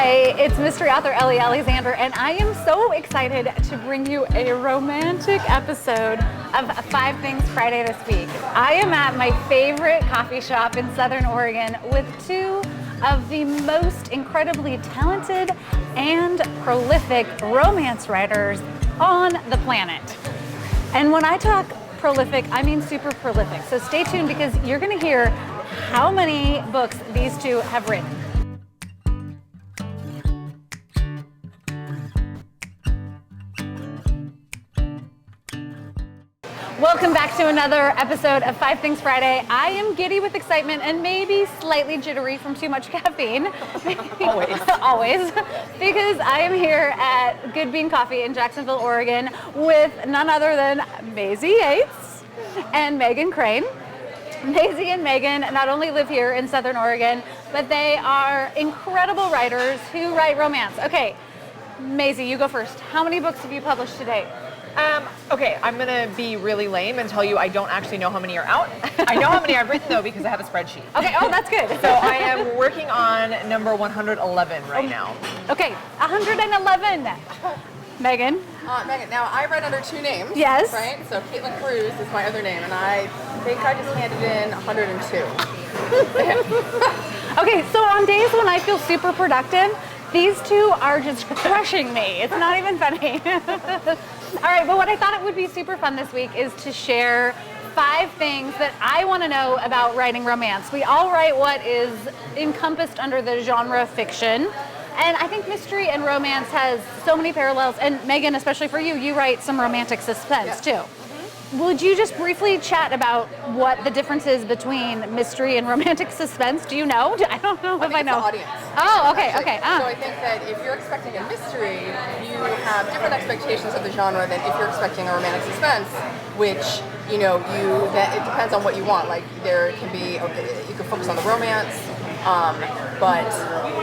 Hi, it's mystery author Ellie Alexander, and I am so excited to bring you a romantic episode of 5 Things Friday this week. I am at my favorite coffee shop in Southern Oregon with 2 of the most incredibly talented and prolific romance writers on the planet. And when I talk prolific, I mean super prolific. So stay tuned because you're going to hear how many books these 2 have written. Welcome back to another episode of 5 Things Friday. I am giddy with excitement and maybe slightly jittery from too much caffeine. Always. Because I am here at Good Bean Coffee in Jacksonville, Oregon with none other than Maisey Yates and Megan Crane. Maisey and Megan not only live here in Southern Oregon, but they are incredible writers who write romance. Okay, Maisey, you go first. How many books have you published to date? Okay, I'm gonna be really lame and tell you I don't actually know how many are out. I know how many I've written though because I have a spreadsheet. Okay, oh, that's good. So I am working on number 111 right now. Okay, 111. Megan? Megan, now I write under 2 names. Yes. Right? So Caitlin Cruz is my other name, and I think I just handed in 102. Okay, so on days when I feel super productive, these 2 are just crushing me. It's not even funny. All right, but what I thought it would be super fun this week is to share 5 things that I want to know about writing romance. We all write what is encompassed under the genre fiction. And I think mystery and romance has so many parallels. And Megan, especially for you, you write some romantic suspense too. Would you just briefly chat about what the difference is between mystery and romantic suspense? Do you know? I don't know if I know. It's the audience. Oh, okay, Actually, okay. So I think that if you're expecting a mystery, you have different expectations of the genre than if you're expecting a romantic suspense, which, that it depends on what you want. Like there can be, you can focus on the romance, but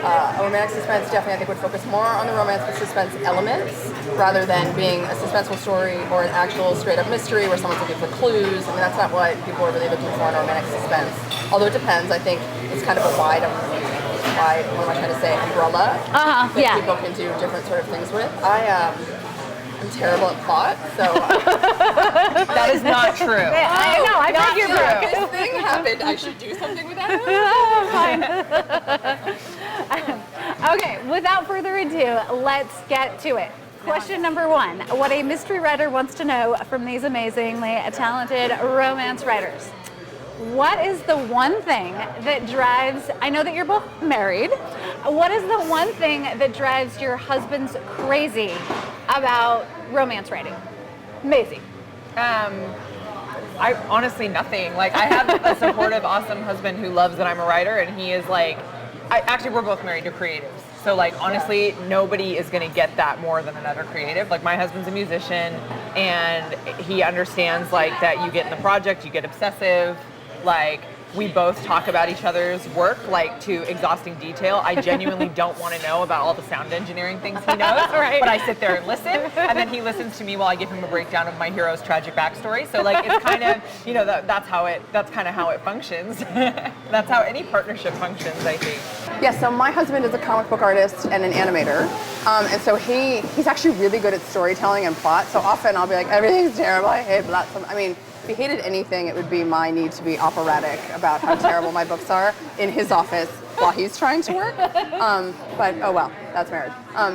a romantic suspense definitely I think would focus more on the romance with suspense elements rather than being a suspenseful story or an actual straight up mystery where someone's looking for clues. I mean, that's not what people are really looking for in a romantic suspense. Although it depends, I think it's kind of a wide, what am I trying to say, umbrella that people can do different sort of things with. I'm terrible at plot, so That is not true. I know, I read your book. This thing happened, I should do something with that. Fine. Okay, without further ado, let's get to it. Question number 1, what a mystery writer wants to know from these amazingly talented romance writers. What is the one thing that drives, I know that you're both married, what is the one thing that drives your husbands crazy about romance writing? Maisey. I honestly nothing. Like I have a supportive, awesome husband who loves that I'm a writer, and he is like, we're both married to creatives. So like honestly, nobody is gonna get that more than another creative. Like my husband's a musician, and he understands like that you get in the project, you get obsessive. Like we both talk about each other's work like to exhausting detail. I genuinely don't want to know about all the sound engineering things he knows, Right. But I sit there and listen, and then he listens to me while I give him a breakdown of my hero's tragic backstory. So like it's kind of, that's kind of how it functions. That's how any partnership functions, I think. Yeah, so my husband is a comic book artist and an animator, and so he's actually really good at storytelling and plot. So often I'll be like, everything's terrible, I hate plot. I mean, if he hated anything, it would be my need to be operatic about how terrible my books are in his office while he's trying to work. But oh well, that's marriage.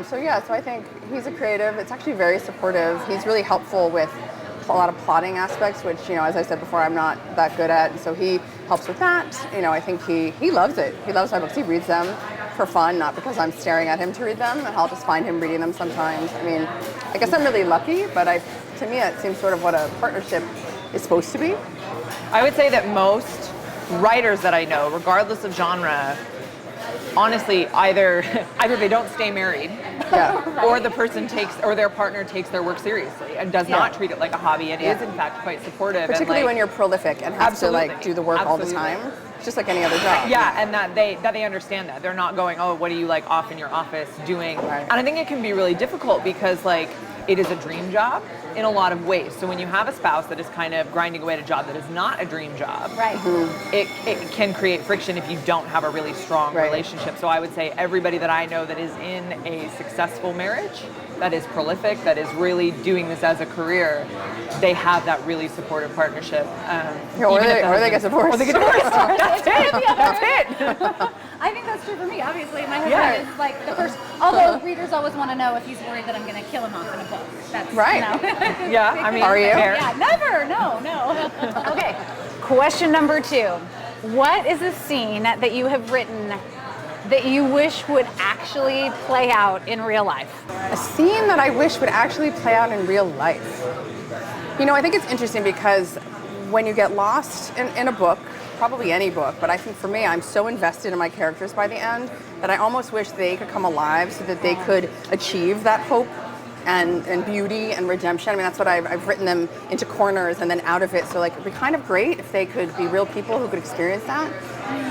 So I think he's a creative. It's actually very supportive. He's really helpful with a lot of plotting aspects, which, as I said before, I'm not that good at. So he helps with that. I think he loves it. He loves my books. He reads them for fun, not because I'm staring at him to read them. I'll just find him reading them sometimes. I mean, I guess I'm really lucky, but to me it seems sort of what a partnership is supposed to be. I would say that most writers that I know, regardless of genre, honestly, either they don't stay married, or the person or their partner takes their work seriously and does not treat it like a hobby and is in fact quite supportive. Particularly and, when you're prolific and have to do the work all the time. It's just like any other job. Yeah, and that they understand that. They're not going, oh, what are you off in your office doing? Right. And I think it can be really difficult because it is a dream job in a lot of ways. So when you have a spouse that is kind of grinding away at a job that is not a dream job, Right. it can create friction if you don't have a really strong relationship. So I would say everybody that I know that is in a successful marriage, that is prolific, that is really doing this as a career, they have that really supportive partnership. Or they get divorced. Or they get divorced. That's it. That's it. I think that's true for me. Obviously, my husband is like the first. Although readers always want to know if he's worried that I'm going to kill him off in a book. That's Right. You know. Yeah, I mean, are you? fair. Yeah, never. No. Okay. Question number 2. What is a scene that you have written that you wish would actually play out in real life? A scene that I wish would actually play out in real life. You know, I think it's interesting because when you get lost in a book, probably any book, but I think for me, I'm so invested in my characters by the end that I almost wish they could come alive so that they could achieve that hope and beauty and redemption. I mean, that's what I've written them into corners and then out of it. So like, it'd be kind of great if they could be real people who could experience that.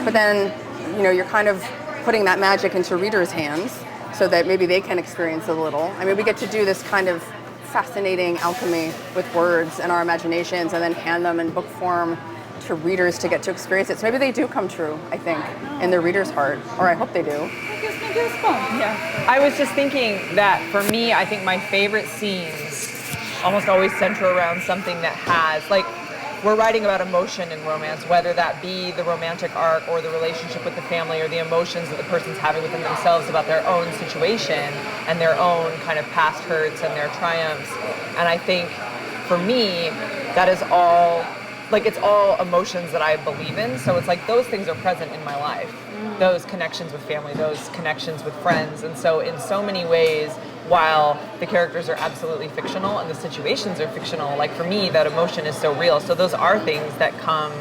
But then, you know, you're kind of putting that magic into readers' hands so that maybe they can experience it a little. I mean, we get to do this kind of fascinating alchemy with words and our imaginations and then hand them in book form to readers to get to experience it. So maybe they do come true, I think, in their reader's heart, or I hope they do. It gives me goosebumps. Yeah. I was just thinking that for me, I think my favorite scenes almost always center around something that has, like, we're writing about emotion in romance, whether that be the romantic arc or the relationship with the family or the emotions that the person's having within themselves about their own situation and their own kind of past hurts and their triumphs. And I think for me, that is all, like, it's all emotions that I believe in. So it's like those things are present in my life. Those connections with family, those connections with friends. And so in so many ways, while the characters are absolutely fictional and the situations are fictional, like for me, that emotion is so real. So those are things that come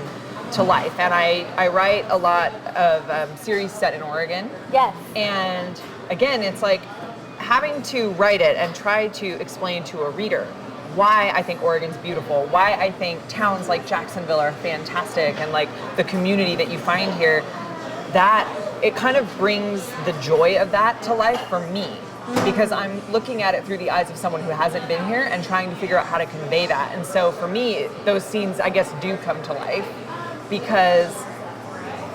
to life. And I write a lot of series set in Oregon. Yes. And again, it's like having to write it and try to explain to a reader why I think Oregon's beautiful, why I think towns like Jacksonville are fantastic, and like the community that you find here, that it kind of brings the joy of that to life for me. Because I'm looking at it through the eyes of someone who hasn't been here and trying to figure out how to convey that. And so for me, those scenes, I guess, do come to life because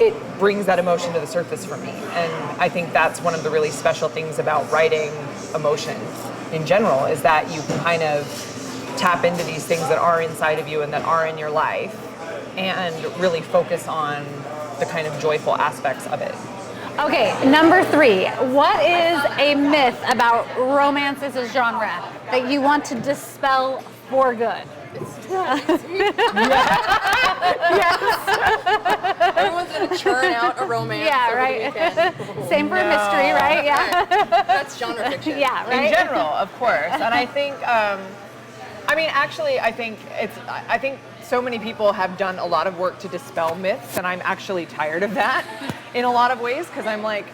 it brings that emotion to the surface for me. And I think that's one of the really special things about writing emotions in general, is that you can kind of tap into these things that are inside of you and that are in your life and really focus on the kind of joyful aspects of it. Okay, number 3. What is a myth about romance as a genre that you want to dispel for good? Everyone's gonna churn out a romance over the weekend. Same for a mystery, right? Yeah. That's genre fiction. Yeah, right. In general, of course. And I think, I mean, actually, I think so many people have done a lot of work to dispel myths, and I'm actually tired of that in a lot of ways, because I'm like,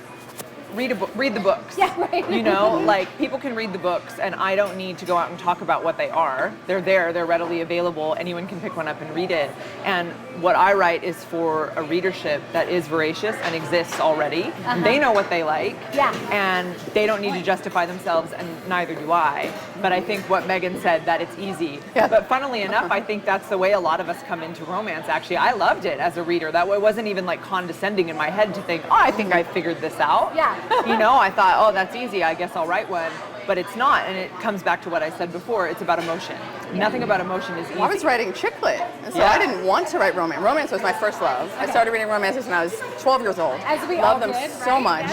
read the books. Yeah, right. You know, like, people can read the books, and I don't need to go out and talk about what they are. They're there, they're readily available, anyone can pick one up and read it. And what I write is for a readership that is voracious and exists already. They know what they like, and they don't need to justify themselves, and neither do I. But I think what Megan said, that it's easy. Yeah. But funnily enough, I think that's the way a lot of us come into romance, actually. I loved it as a reader. That way it wasn't even like condescending in my head to think, oh, I think I figured this out. Yeah. You know, I thought, oh, that's easy, I guess I'll write one. But it's not, and it comes back to what I said before, it's about emotion. Nothing about emotion is easy. Well, I was writing chick lit, and so I didn't want to write romance. Romance was my first love. I started reading romances when I was 12 years old. As we Loved all them did, so right? much,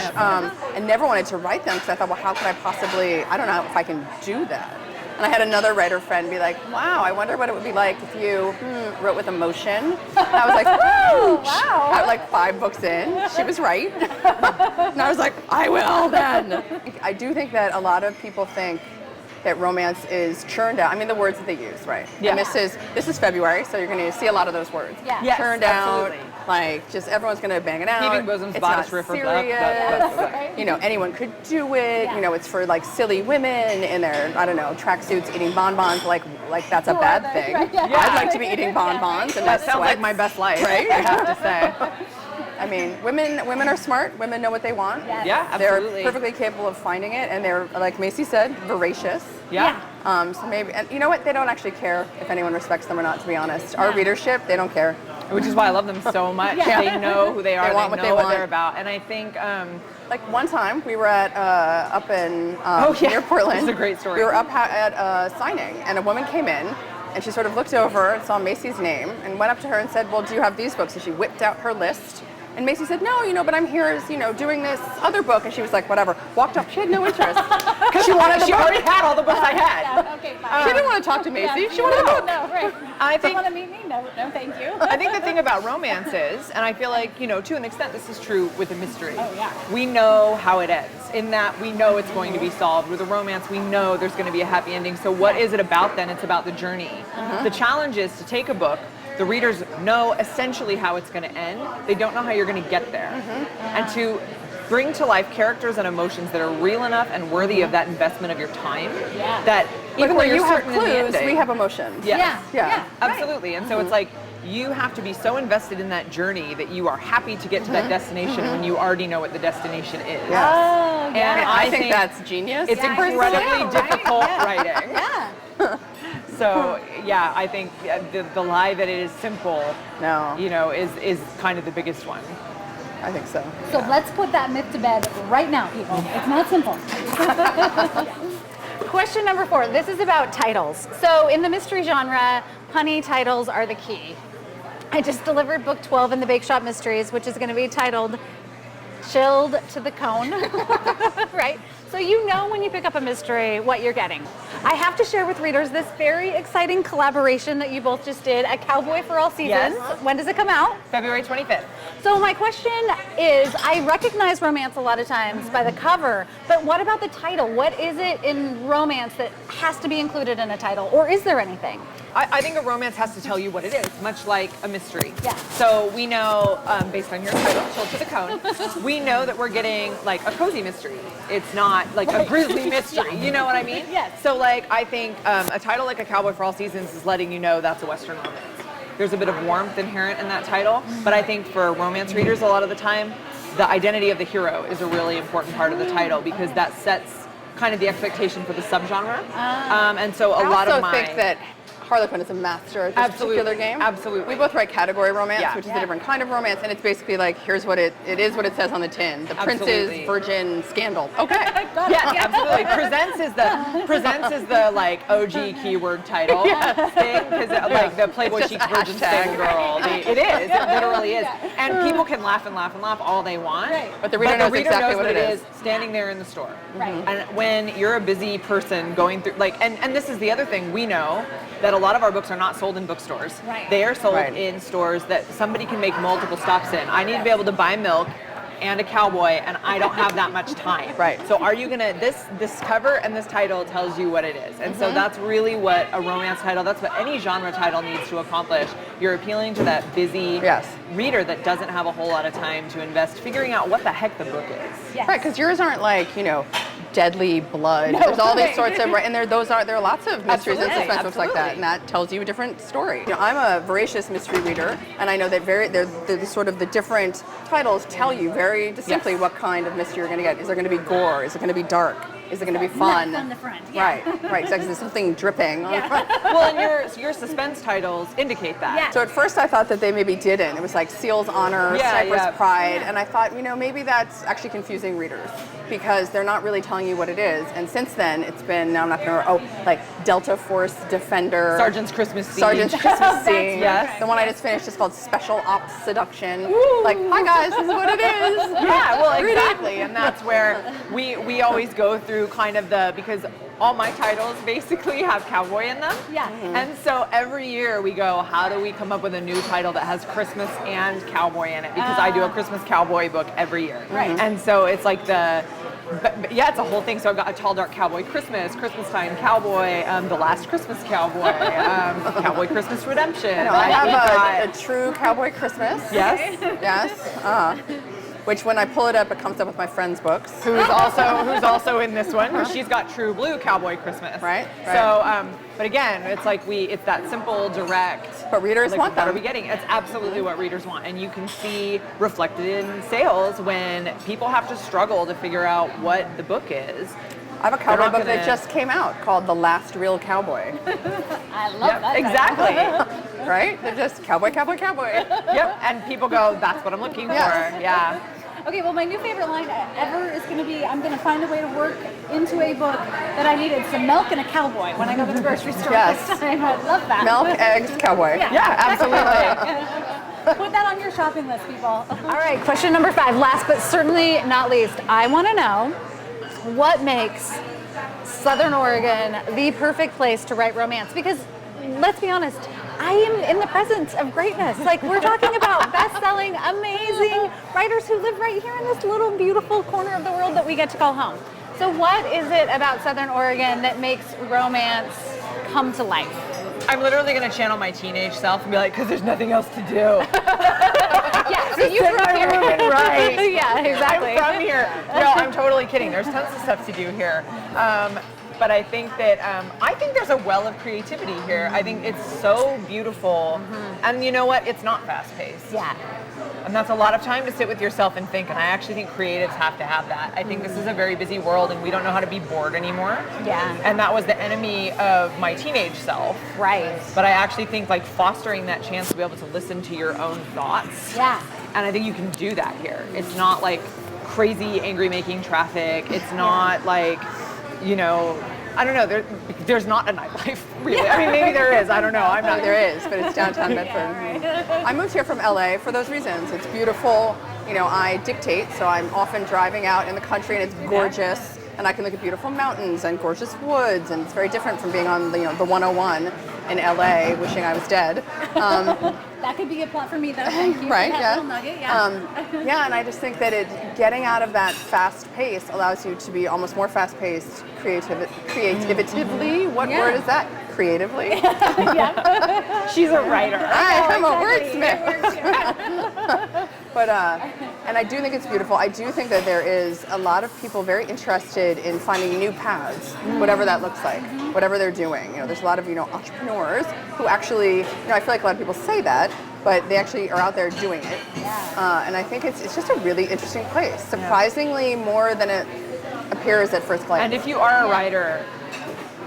and never wanted to write them because I thought, well, how could I possibly, I don't know if I can do that. And I had another writer friend be like, wow, I wonder what it would be like if you wrote with emotion. And I was like, woo! Wow. I was like 5 books in. She was right. And I was like, I will then. I do think that a lot of people think that romance is churned out. I mean, the words that they use, right? Yeah. And this is February, so you're going to see a lot of those words. Yeah. Yes, Churned absolutely. out, like just everyone's going to bang it out. Heaving bosoms, It's bodice not ripper, serious. You know, anyone could do it. Yeah. You know, it's for like silly women in their, I don't know, tracksuits eating bonbons. Like that's a bad thing. Right, yeah. I'd like to be eating bonbons and That not sounds like sweats. my best life, Right? I have to say. I mean, women are smart. Women know what they want. Yes. Yeah, absolutely. They're perfectly capable of finding it, and they're, like Maisey said, voracious. Yeah. So maybe, and you know what? They don't actually care if anyone respects them or not, to be honest. Our readership, they don't care. Which is why I love them so much. Yeah. They know who they are. They want what know they what want. they're about. And I think Like one time, we were at up in yeah. near Portland. This is a great story. We were up at a signing, and a woman came in, and she sort of looked over and saw Maisey's name, and went up to her and said, "Well, do you have these books?" And she whipped out her list. And Maisey said, "No, but I'm here as, doing this other book." And she was like, "Whatever." Walked off. She had no interest because she wanted the she book. already had all the books I had. Yeah, okay, fine. She didn't want to talk to Maisey. She wanted the book. No, right. I Don't think want to meet me? No, thank you. I think the thing about romance is, and I feel like, to an extent this is true with a mystery. Oh, yeah. We know how it ends. In that we know it's going to be solved. With a romance, we know there's going to be a happy ending. So what is it about then? It's about the journey. The challenge is to take a book. The readers know essentially how it's going to end. They don't know how you're going to get there. And to bring to life characters and emotions that are real enough and worthy of that investment of your time. Yeah. That even though where you're you have certain in the clues, ending, we have emotions. Yes. Yeah. Absolutely. And so it's like you have to be so invested in that journey that you are happy to get to that destination when you already know what the destination is. Yes. Oh, And yeah. I think that's genius. It's Yeah, incredibly right? difficult Yeah. writing. Yeah. So yeah, I think the lie that it is simple, No. is kind of the biggest one. I think so. So let's put that myth to bed right now, people. It's not simple. Question number 4. This is about titles. So in the mystery genre, punny titles are the key. I just delivered book 12 in the Bake Shop Mysteries, which is going to be titled Chilled to the Cone, right? So when you pick up a mystery what you're getting. I have to share with readers this very exciting collaboration that you both just did, A Cowboy for All Seasons. Yes. When does it come out? February 25th. So my question is, I recognize romance a lot of times by the cover, but what about the title? What is it in romance that has to be included in a title, or is there anything? I think a romance has to tell you what it is, much like a mystery. Yeah. So we know, based on your title, Chilled to the Cone, we know that we're getting like a cozy mystery. It's not like a grisly mystery. You know what I mean? Yes. So I think a title like A Cowboy for All Seasons is letting you know that's a Western romance. There's a bit of warmth inherent in that title, but I think for romance readers, a lot of the time, the identity of the hero is a really important part of the title because that sets kind of the expectation for the subgenre. And so a lot of I also think that Harlequin is a master at this particular game. Absolutely. We both write category romance, Yeah. which is a different kind of romance, and it's basically like, here's what it is what it says on the tin. The Absolutely. Prince's Virgin Scandal. Okay. Got it. Yeah, absolutely. Presents is the like OG keyword title thing because like the Playboy It's Chic just a Virgin hashtag. Single Girl. It is. It literally is. And people can laugh and laugh and laugh all they want. Right. But the reader knows exactly what it is. standing there in the store. Right. And when you're a busy person going through and this is the other thing we know that a lot of our books are not sold in bookstores. Right. They are sold Right. in stores that somebody can make multiple stops in. I need to be able to buy milk and a cowboy, and I don't have that much time. Right. So are you gonna this cover and this title tells you what it is, and so that's really what a romance title. That's what any genre title needs to accomplish. You're appealing to that busy reader that doesn't have a whole lot of time to invest figuring out what the heck the book is. Yes. Right, because yours aren't like, deadly blood. There's all these sorts of, and there are lots of mysteries and Absolutely, suspense books like that, and that tells you a different story. I'm a voracious mystery reader, and I know that the sort of the different titles tell you very distinctly what kind of mystery you're going to get. Is there going to be gore? Is it going to be dark? Is it going to be fun? Nuts on the front. Yeah. Right. Exactly. There's something dripping on the front. Well, and your suspense titles indicate that. Yeah. So at first I thought that they maybe didn't. It was like Seal's Honor, Sniper's Pride, and I thought, maybe that's actually confusing readers because they're not really telling you what it is. And since then, it's been, now I'm not going to, like Delta Force Defender. Sergeant's Christmas Siege. Sergeant's Christmas Siege. Yes. The one I just finished is called Special Ops Seduction. Like, hi guys, this is what it is. Yeah, well, exactly, and that's where we always go through kind of because all my titles basically have cowboy in them. Yeah. And so every year we go, how do we come up with a new title that has Christmas and cowboy in it? Because I do a Christmas cowboy book every year. Right. And so it's like but yeah, it's a whole thing. So I've got a Tall Dark Cowboy Christmas, Christmas Time Cowboy, The Last Christmas Cowboy, Cowboy Christmas Redemption. I have a true Cowboy Christmas. Yes. Yes. Which when I pull it up, it comes up with my friend's books. Who's also in this one. She's got True Blue Cowboy Christmas. Right. So, but again, it's like it's that simple, direct. But readers want What them. are we getting? It's absolutely what readers want, and you can see reflected in sales when people have to struggle to figure out what the book is. I have a cowboy not book that gonna- just came out called The Last Real Cowboy. I love that. Exactly. Right? They're just cowboy, cowboy, cowboy. Yep. And people go, that's what I'm looking Yes. for. Yeah. Okay, well, my new favorite line ever is going to be, I'm going to find a way to work into a book that I needed some milk and a cowboy when I go to the grocery store Yes. this time. I love that. Milk, eggs, cowboy. Yeah, absolutely. Put that on your shopping list, people. All right, question number 5. Last but certainly not least, I want to know what makes Southern Oregon the perfect place to write romance? Because let's be honest, I am in the presence of greatness. Like, we're talking about best-selling, amazing writers who live right here in this little beautiful corner of the world that we get to call home. So what is it about Southern Oregon that makes romance come to life? I'm literally going to channel my teenage self and be like, because there's nothing else to do. Yeah, so you grew up here. Right. Yeah, exactly. I'm from here. No, I'm totally kidding. There's tons of stuff to do here. But I think that I think there's a well of creativity here. I think it's so beautiful, and you know what? It's not fast-paced. Yeah. And that's a lot of time to sit with yourself and think. And I actually think creatives have to have that. I think this is a very busy world, and we don't know how to be bored anymore. Yeah. And that was the enemy of my teenage self. Right. But I actually think like fostering that chance to be able to listen to your own thoughts. Yeah. And I think you can do that here. It's not like crazy angry making traffic. It's not like, you know, I don't know, there's not a nightlife, really. I mean, maybe there is, I don't know. I'm not There is, but it's downtown Bedford. I moved here from LA for those reasons. It's beautiful. You know, I dictate, so I'm often driving out in the country and it's gorgeous. And I can look at beautiful mountains and gorgeous woods, and it's very different from being on the 101 in LA, wishing I was dead. That could be a plot for me, though. Thank you Right, for that yeah. little nugget. Yeah. Yeah, and I just think that getting out of that fast pace allows you to be almost more fast paced, creatively. What Yeah. word is that? Creatively? She's a writer. I'm a Exactly. wordsmith. But and I do think it's beautiful. I do think that there is a lot of people very interested in finding new paths, whatever that looks like, whatever they're doing. You know, there's a lot of entrepreneurs who actually, I feel like a lot of people say that, but they actually are out there doing it. Yeah. And I think it's just a really interesting place, surprisingly more than it appears at first glance. And if you are a writer,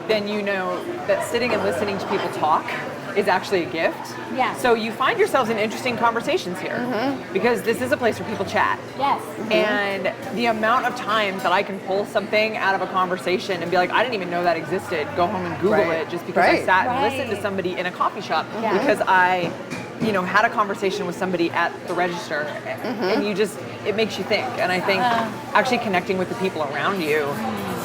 then you know that sitting and listening to people talk is actually a gift. Yeah. So you find yourselves in interesting conversations here because this is a place where people chat. Yes. And the amount of times that I can pull something out of a conversation and be like, I didn't even know that existed, go home and Google Right. it just because I Right. sat and listened to somebody in a coffee shop Yeah. because I had a conversation with somebody at the register and it makes you think. And I think actually connecting with the people around you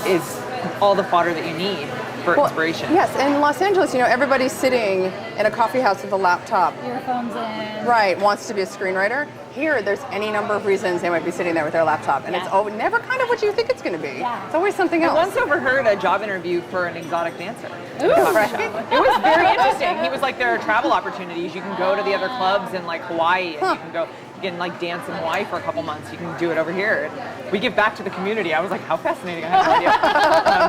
is all the fodder that you need for inspiration. Yes, in Los Angeles, everybody's sitting in a coffee house with a laptop. Earphones in. Right, wants to be a screenwriter. Here, there's any number of reasons they might be sitting there with their laptop, and it's never kind of what you think it's going to be. Yeah. It's always something I else. once overheard a job interview for an exotic dancer. Ooh, right. It was very interesting. He was like, there are travel opportunities. You can go to the other clubs in like Hawaii, and you can like dance in Hawaii for a couple months. You can do it over here. We give back to the community. I was like, how fascinating! I had no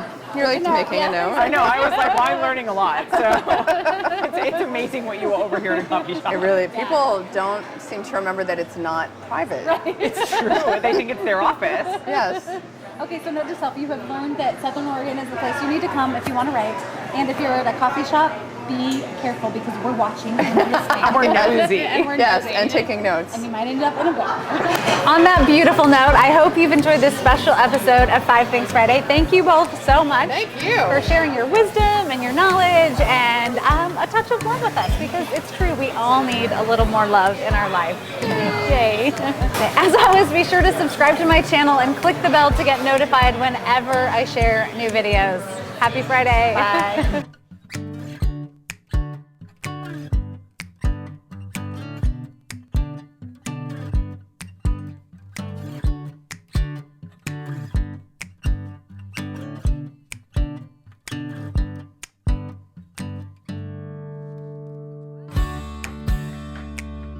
idea. You're like making a note. I know. I was like, well, I'm learning a lot. So it's amazing what you will overhear in a coffee shop. It really, people don't seem to remember that it's not private. It's true. They think it's their office. Yes. Okay, so note to self, you have learned that Southern Oregon is the place you need to come if you want to write. And if you're at a coffee shop, be careful because we're watching and listening. And we're nosy. And we're Yes, nosy. and taking notes. And you might end up in a book. On that beautiful note, I hope you've enjoyed this special episode of 5 Things Friday. Thank you both so much. Thank you. For sharing your wisdom and your knowledge and a touch of love with us, because it's true, we all need a little more love in our life. Yay. As always, be sure to subscribe to my channel and click the bell to get notified whenever I share new videos. Happy Friday. Bye.